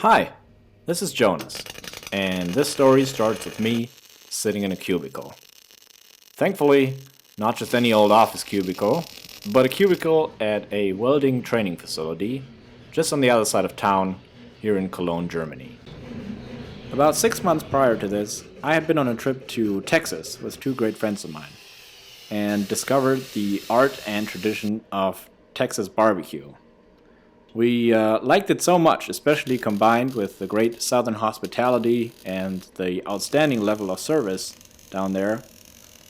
Hi, this is Jonas, and this story starts with me sitting in a cubicle. Thankfully, not just any old office cubicle, but a cubicle at a welding training facility just on the other side of town here in Cologne, Germany. About 6 months prior to this, I had been on a trip to Texas with two great friends of mine and discovered the art and tradition of Texas barbecue. We liked it so much, especially combined with the great southern hospitality and the outstanding level of service down there,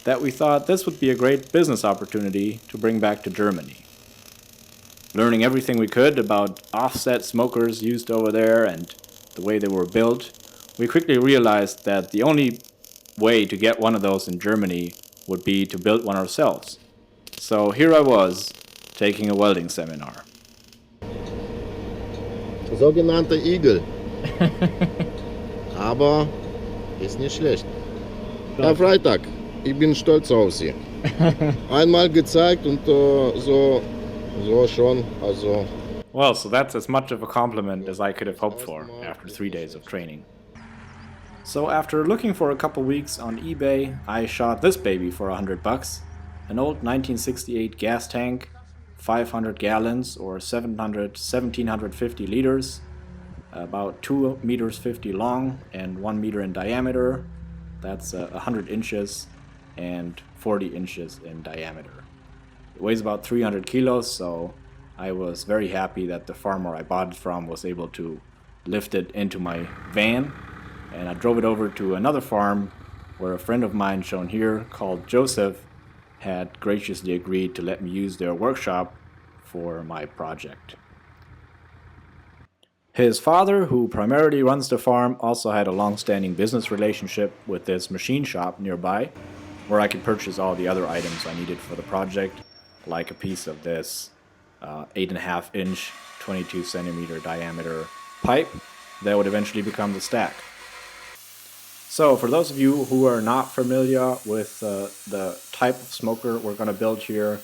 that we thought this would be a great business opportunity to bring back to Germany. Learning everything we could about offset smokers used over there and the way they were built, we quickly realized that the only way to get one of those in Germany would be to build one ourselves. So here I was, taking a welding seminar. Sogenannter Igel. Aber ist nicht schlecht. Herr Freitag, ich bin stolz auf Sie. Einmal gezeigt und so schon, also. Well, so that's as much of a compliment as I could have hoped for after 3 days of training. So after looking for a couple weeks on eBay, I shot this baby for $100, an old 1968 gas tank, 500 gallons or 1750 liters, about 2 meters 50 long and 1 meter in diameter. That's 100 inches and 40 inches in diameter. It weighs about 300 kilos, so I was very happy that the farmer I bought it from was able to lift it into my van, and I drove it over to another farm where a friend of mine shown here called Joseph had graciously agreed to let me use their workshop for my project. His father, who primarily runs the farm, also had a long-standing business relationship with this machine shop nearby, where I could purchase all the other items I needed for the project, like a piece of this 8.5 inch, 22 centimeter diameter pipe that would eventually become the stack. So for those of you who are not familiar with the type of smoker we're going to build here,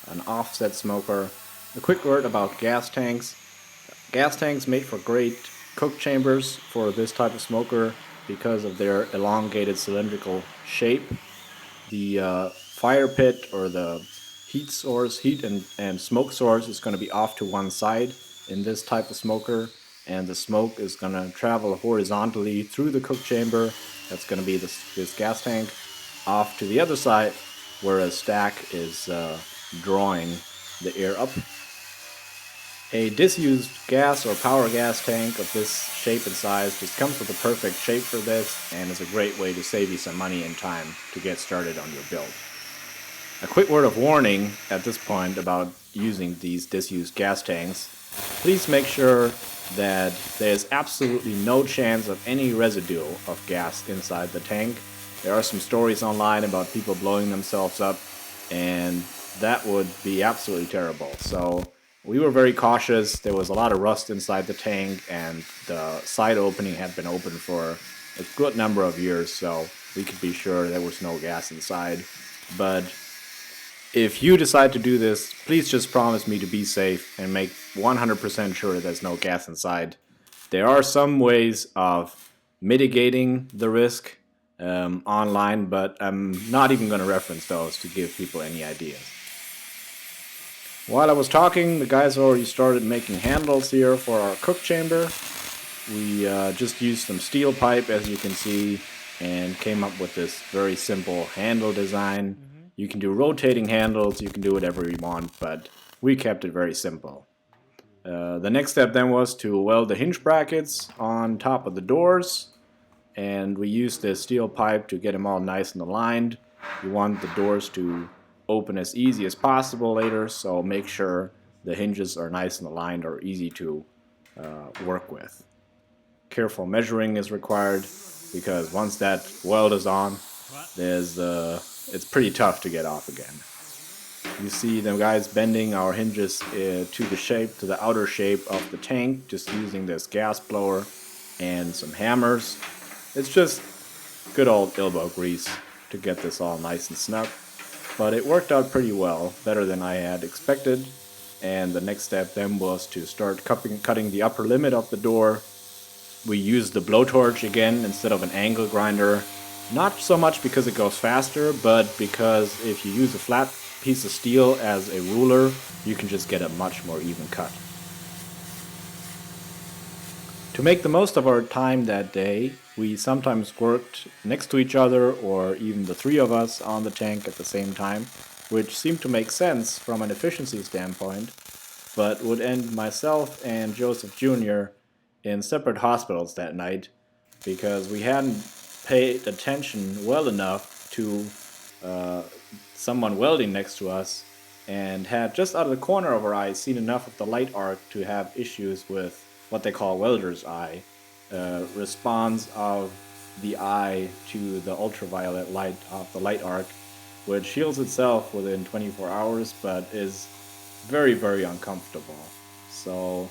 an offset smoker, a quick word about gas tanks. Gas tanks make for great cook chambers for this type of smoker because of their elongated cylindrical shape. The fire pit or the heat and smoke source is going to be off to one side in this type of smoker, and the smoke is going to travel horizontally through the cook chamber. That's going to be this gas tank off to the other side, where a stack is drawing the air up. A disused gas or power gas tank of this shape and size just comes with a perfect shape for this and is a great way to save you some money and time to get started on your build. A quick word of warning at this point about using these disused gas tanks. Please make sure that there's absolutely no chance of any residue of gas inside the tank. There are some stories online about people blowing themselves up, and that would be absolutely terrible. So we were very cautious. There was a lot of rust inside the tank, and the side opening had been open for a good number of years, so we could be sure there was no gas inside. But if you decide to do this, please just promise me to be safe and make 100% sure that there's no gas inside. There are some ways of mitigating the risk online, but I'm not even going to reference those to give people any ideas. While I was talking, the guys already started making handles here for our cook chamber. We just used some steel pipe, as you can see, and came up with this very simple handle design. You can do rotating handles, you can do whatever you want, but we kept it very simple. The next step then was to weld the hinge brackets on top of the doors, and we used this steel pipe to get them all nice and aligned. You want the doors to open as easy as possible later, so make sure the hinges are nice and aligned or easy to work with. Careful measuring is required because once that weld is on, it's pretty tough to get off again. You see the guys bending our hinges to the outer shape of the tank, just using this gas blower and some hammers. It's just good old elbow grease to get this all nice and snug. But it worked out pretty well, better than I had expected. And the next step then was to start cutting the upper limit of the door we used the blowtorch again instead of an angle grinder. Not so much because it goes faster, but because if you use a flat piece of steel as a ruler, you can just get a much more even cut. To make the most of our time that day, we sometimes worked next to each other or even the three of us on the tank at the same time, which seemed to make sense from an efficiency standpoint, but would end myself and Joseph Jr. in separate hospitals that night because we hadn't paid attention well enough to someone welding next to us and had just out of the corner of our eye seen enough of the light arc to have issues with what they call welder's eye, response of the eye to the ultraviolet light of the light arc, which heals itself within 24 hours but is very, very uncomfortable. So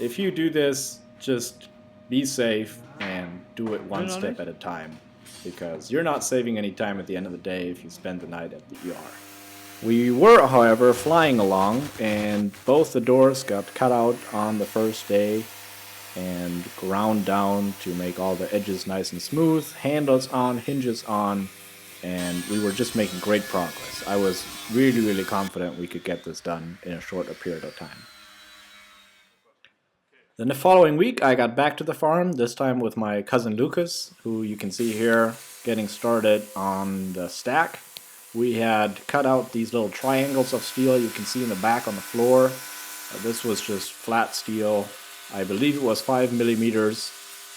if you do this, just be safe and do it one step at a time, because you're not saving any time at the end of the day if you spend the night at the ER. We were, however, flying along, and both the doors got cut out on the first day and ground down to make all the edges nice and smooth, handles on, hinges on, and we were just making great progress. I was really, really confident we could get this done in a shorter period of time. Then the following week, I got back to the farm, this time with my cousin Lucas, who you can see here getting started on the stack. We had cut out these little triangles of steel you can see in the back on the floor. This was just flat steel. I believe it was 5 millimeters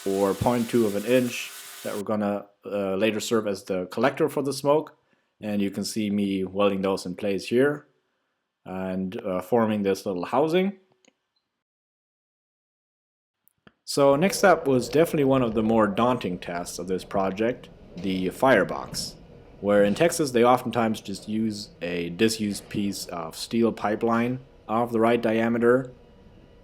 or 0.2 of an inch that were gonna later serve as the collector for the smoke. And you can see me welding those in place here and forming this little housing. So next up was definitely one of the more daunting tasks of this project, the firebox, where in Texas they oftentimes just use a disused piece of steel pipeline of the right diameter.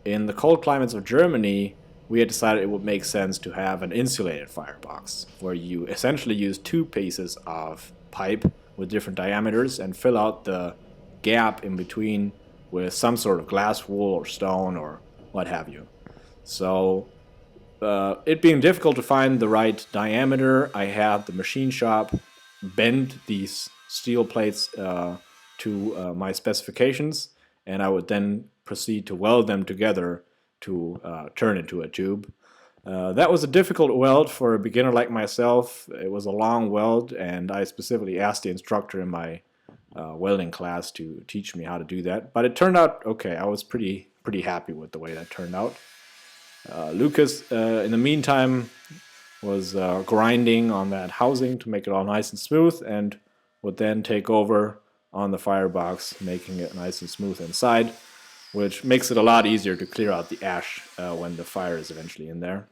In the cold climates of Germany, we had decided it would make sense to have an insulated firebox, where you essentially use two pieces of pipe with different diameters and fill out the gap in between with some sort of glass wool or stone or what have you. So it being difficult to find the right diameter, I had the machine shop bend these steel plates to my specifications, and I would then proceed to weld them together to turn into a tube. That was a difficult weld for a beginner like myself. It was a long weld, and I specifically asked the instructor in my welding class to teach me how to do that. But it turned out okay. I was pretty happy with the way that turned out. Lucas, in the meantime, was grinding on that housing to make it all nice and smooth, and would then take over on the firebox, making it nice and smooth inside, which makes it a lot easier to clear out the ash when the fire is eventually in there.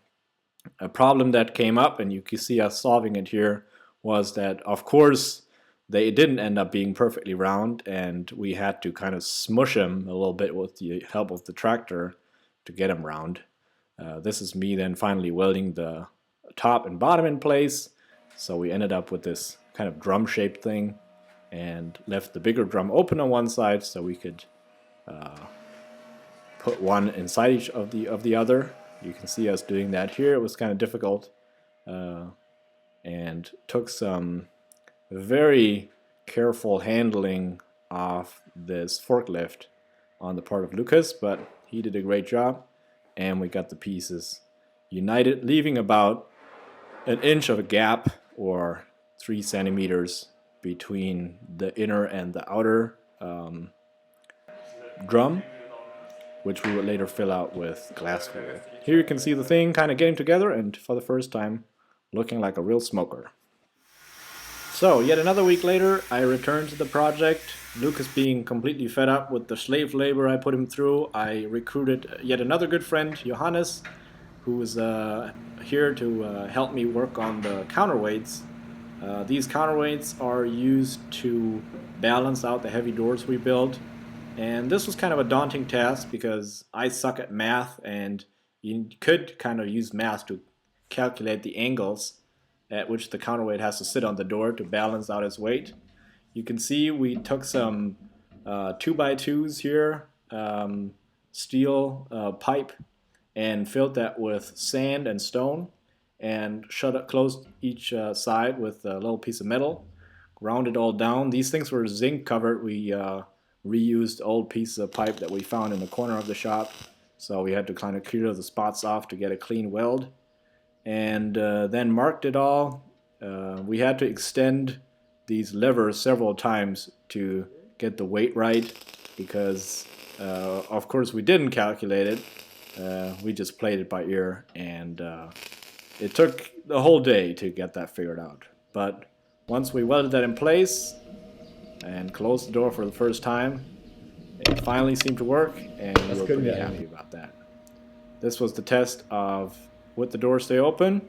A problem that came up, and you can see us solving it here, was that, of course, they didn't end up being perfectly round, and we had to kind of smush them a little bit with the help of the tractor to get them round. This is me then finally welding the top and bottom in place, so we ended up with this kind of drum-shaped thing, and left the bigger drum open on one side so we could put one inside each of the other. You can see us doing that here. It was kind of difficult and took some very careful handling of this forklift on the part of Lucas, but he did a great job, and we got the pieces united, leaving about an inch of a gap or 3 centimeters between the inner and the outer drum, which we would later fill out with glass wool. Here you can see the thing kind of getting together, and for the first time looking like a real smoker. So yet another week later, I returned to the project. Lucas being completely fed up with the slave labor I put him through, I recruited yet another good friend, Johannes, who was here to help me work on the counterweights. These counterweights are used to balance out the heavy doors we build, and this was kind of a daunting task because I suck at math, and you could kind of use math to calculate the angles at which the counterweight has to sit on the door to balance out its weight. You can see we took some 2x2s here, steel pipe, and filled that with sand and stone and closed each side with a little piece of metal, ground it all down. These things were zinc covered. We reused old pieces of pipe that we found in the corner of the shop, so we had to kind of clear the spots off to get a clean weld, and then marked it all. We had to extend these levers several times to get the weight right, because of course we didn't calculate it. We just played it by ear, and it took the whole day to get that figured out. But once we welded that in place and closed the door for the first time, it finally seemed to work, and we were pretty happy about that. This was the test of would the door stay open,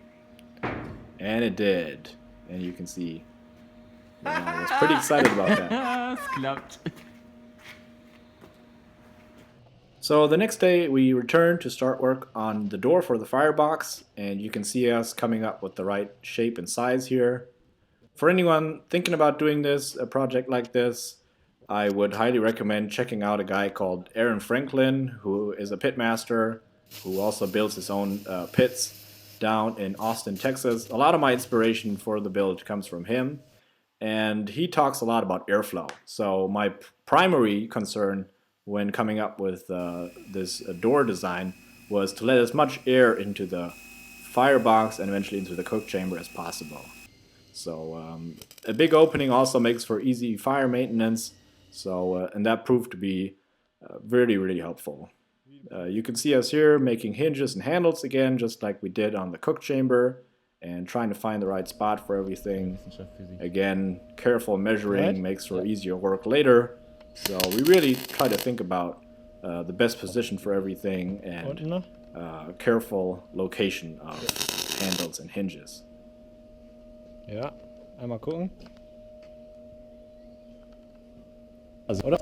and it did. And you can see, I was pretty excited about that. Es klappt. So the next day we returned to start work on the door for the firebox, and you can see us coming up with the right shape and size here. For anyone thinking about doing this, a project like this, I would highly recommend checking out a guy called Aaron Franklin, who is a pitmaster, who also builds his own pits down in Austin, Texas. A lot of my inspiration for the build comes from him, and he talks a lot about airflow. So my primary concern when coming up with this door design was to let as much air into the firebox and eventually into the cook chamber as possible. So a big opening also makes for easy fire maintenance, so and that proved to be really helpful. You can see us here making hinges and handles again, just like we did on the cook chamber, and trying to find the right spot for everything. Again, careful measuring makes for easier work later. So we really try to think about the best position for everything and careful location of handles and hinges. Ja, einmal gucken. Also, oder?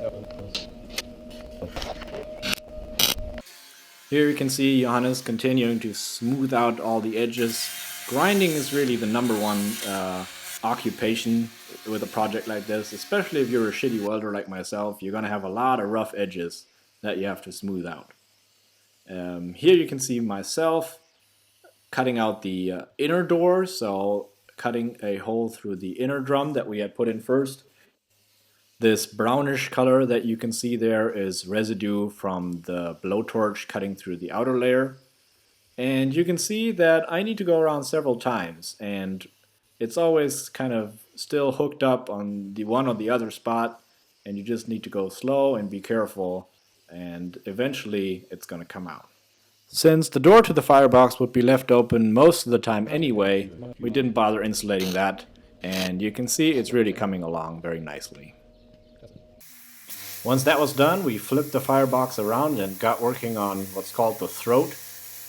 Here you can see Johannes continuing to smooth out all the edges. Grinding is really the number one occupation with a project like this, especially if you're a shitty welder like myself. You're gonna have a lot of rough edges that you have to smooth out. Here you can see myself cutting out the inner door, so cutting a hole through the inner drum that we had put in first. This brownish color that you can see there is residue from the blowtorch cutting through the outer layer. And you can see that I need to go around several times, and it's always kind of still hooked up on the one or the other spot, and you just need to go slow and be careful, and eventually it's going to come out. Since the door to the firebox would be left open most of the time anyway, we didn't bother insulating that, and you can see it's really coming along very nicely. Once that was done, we flipped the firebox around and got working on what's called the throat,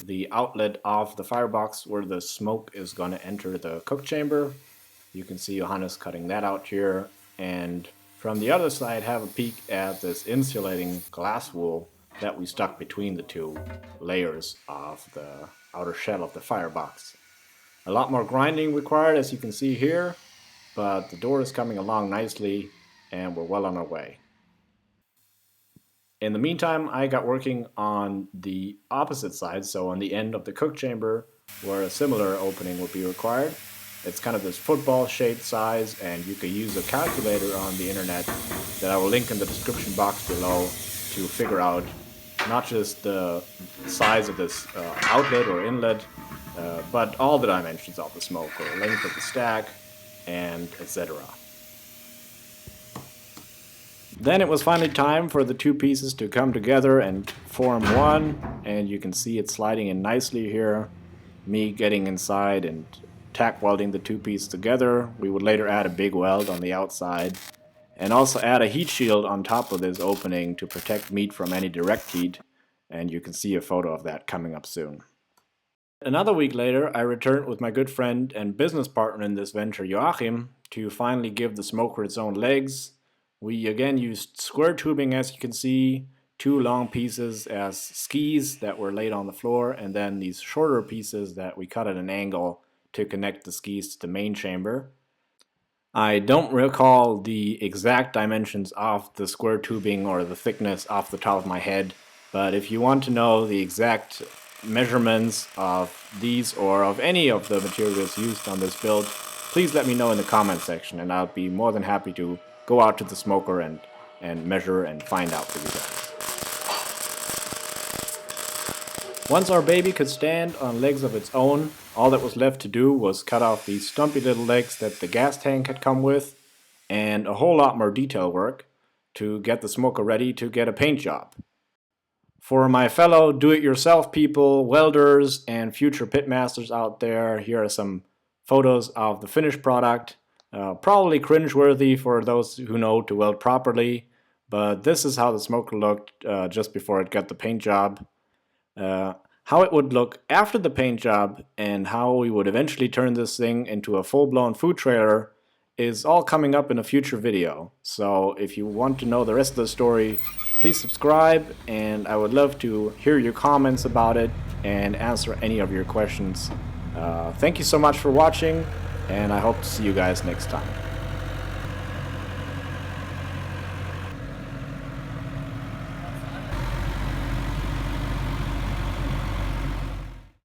the outlet of the firebox where the smoke is going to enter the cook chamber. You can see Johannes cutting that out here, and from the other side have a peek at this insulating glass wool that we stuck between the two layers of the outer shell of the firebox. A lot more grinding required, as you can see here, but the door is coming along nicely and we're well on our way. In the meantime, I got working on the opposite side, so on the end of the cook chamber where a similar opening would be required. It's kind of this football shaped size, and you can use a calculator on the internet that I will link in the description box below to figure out not just the size of this outlet or inlet, but all the dimensions of the smoke, or length of the stack, and etc. Then it was finally time for the two pieces to come together and form one, and you can see it sliding in nicely here. Me getting inside and tack welding the two pieces together. We would later add a big weld on the outside, and also add a heat shield on top of this opening to protect meat from any direct heat, and you can see a photo of that coming up soon. Another week later, I returned with my good friend and business partner in this venture, Joachim, to finally give the smoker its own legs. We again used square tubing, as you can see, two long pieces as skis that were laid on the floor, and then these shorter pieces that we cut at an angle to connect the skis to the main chamber. I don't recall the exact dimensions of the square tubing or the thickness off the top of my head, but if you want to know the exact measurements of these or of any of the materials used on this build, please let me know in the comment section, and I'll be more than happy to go out to the smoker and measure and find out for you guys. Once our baby could stand on legs of its own, all that was left to do was cut off these stumpy little legs that the gas tank had come with, and a whole lot more detail work to get the smoker ready to get a paint job. For my fellow do-it-yourself people, welders, and future pitmasters out there, here are some photos of the finished product. Probably cringeworthy for those who know to weld properly, but this is how the smoker looked just before it got the paint job. How it would look after the paint job and how we would eventually turn this thing into a full-blown food trailer is all coming up in a future video. So if you want to know the rest of the story, please subscribe, and I would love to hear your comments about it and answer any of your questions. Thank you so much for watching, and I hope to see you guys next time.